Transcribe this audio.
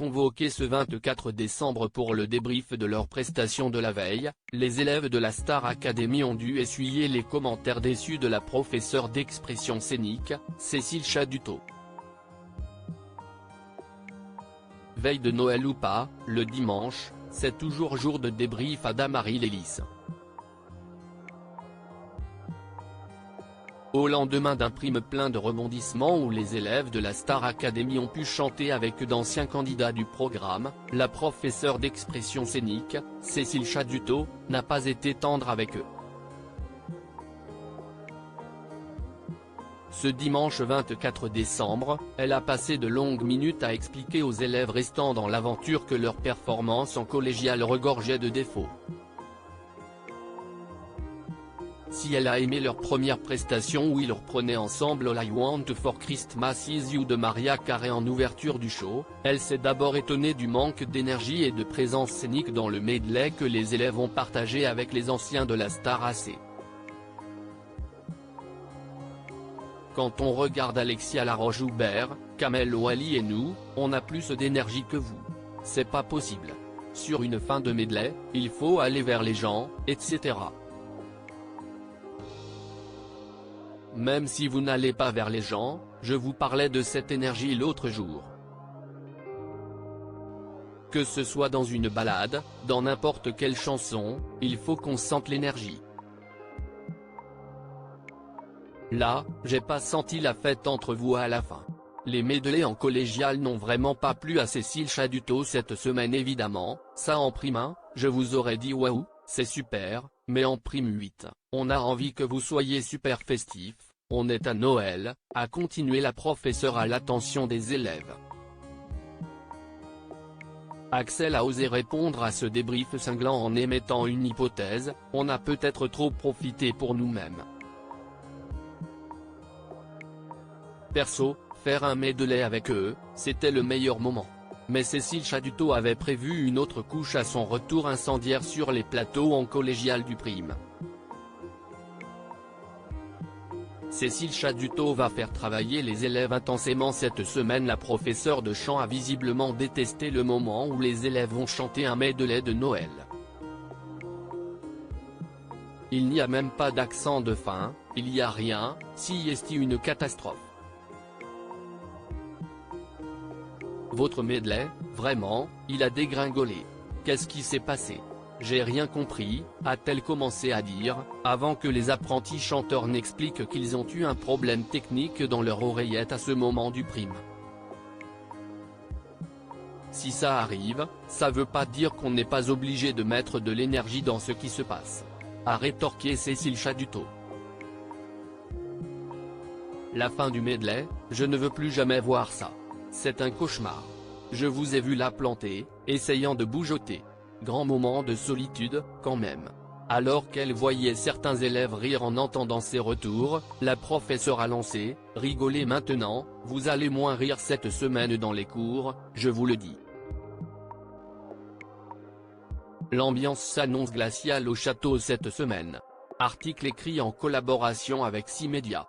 convoqués ce 24 décembre pour le débrief de leur prestation de la veille, les élèves de la Star Academy ont dû essuyer les commentaires déçus de la professeure d'expression scénique, Cécile Chaduteau. Veille de Noël ou pas, le dimanche, c'est toujours jour de débrief à Damary-Lélis. Au lendemain d'un prime plein de rebondissements où les élèves de la Star Academy ont pu chanter avec d'anciens candidats du programme, la professeure d'expression scénique, Cécile Chaduteau, n'a pas été tendre avec eux. Ce dimanche 24 décembre, elle a passé de longues minutes à expliquer aux élèves restants dans l'aventure que leur performance en collégiale regorgeait de défauts. Si elle a aimé leur première prestation où ils reprenaient ensemble All I Want for Christmas Is You de Mariah Carey en ouverture du show, elle s'est d'abord étonnée du manque d'énergie et de présence scénique dans le medley que les élèves ont partagé avec les anciens de la Star AC. Quand on regarde Alexia Laroche-Joubert, Kamel Ouali et nous, on a plus d'énergie que vous. C'est pas possible. Sur une fin de medley, il faut aller vers les gens, etc. Même si vous n'allez pas vers les gens, je vous parlais de cette énergie l'autre jour. Que ce soit dans une balade, dans n'importe quelle chanson, il faut qu'on sente l'énergie. Là, j'ai pas senti la fête entre vous à la fin. Les medleys en collégial n'ont vraiment pas plu à Cécile Chaduteau cette semaine évidemment, ça en prime 1, je vous aurais dit waouh, c'est super, mais en prime 8, on a envie que vous soyez super festif, on est à Noël, a continué la professeure à l'attention des élèves. Axel a osé répondre à ce débrief cinglant en émettant une hypothèse, on a peut-être trop profité pour nous-mêmes. Perso, faire un medley avec eux, c'était le meilleur moment. Mais Cécile Chaduteau avait prévu une autre couche à son retour incendiaire sur les plateaux en collégial du prime. Cécile Chaduteau va faire travailler les élèves intensément cette semaine. La professeure de chant a visiblement détesté le moment où les élèves vont chanter un medley de Noël. Il n'y a même pas d'accent de fin, il y a rien, si est une catastrophe. Votre medley, vraiment, il a dégringolé. Qu'est-ce qui s'est passé? J'ai rien compris, a-t-elle commencé à dire, avant que les apprentis chanteurs n'expliquent qu'ils ont eu un problème technique dans leur oreillette à ce moment du prime. Si ça arrive, ça veut pas dire qu'on n'est pas obligé de mettre de l'énergie dans ce qui se passe. A rétorqué Cécile Chaduteau. La fin du medley, je ne veux plus jamais voir ça. C'est un cauchemar. Je vous ai vu la planter, essayant de bougeoter. Grand moment de solitude, quand même. Alors qu'elle voyait certains élèves rire en entendant ses retours, la professeure a lancé, rigolez maintenant, vous allez moins rire cette semaine dans les cours, je vous le dis. L'ambiance s'annonce glaciale au château cette semaine. Article écrit en collaboration avec 6 médias.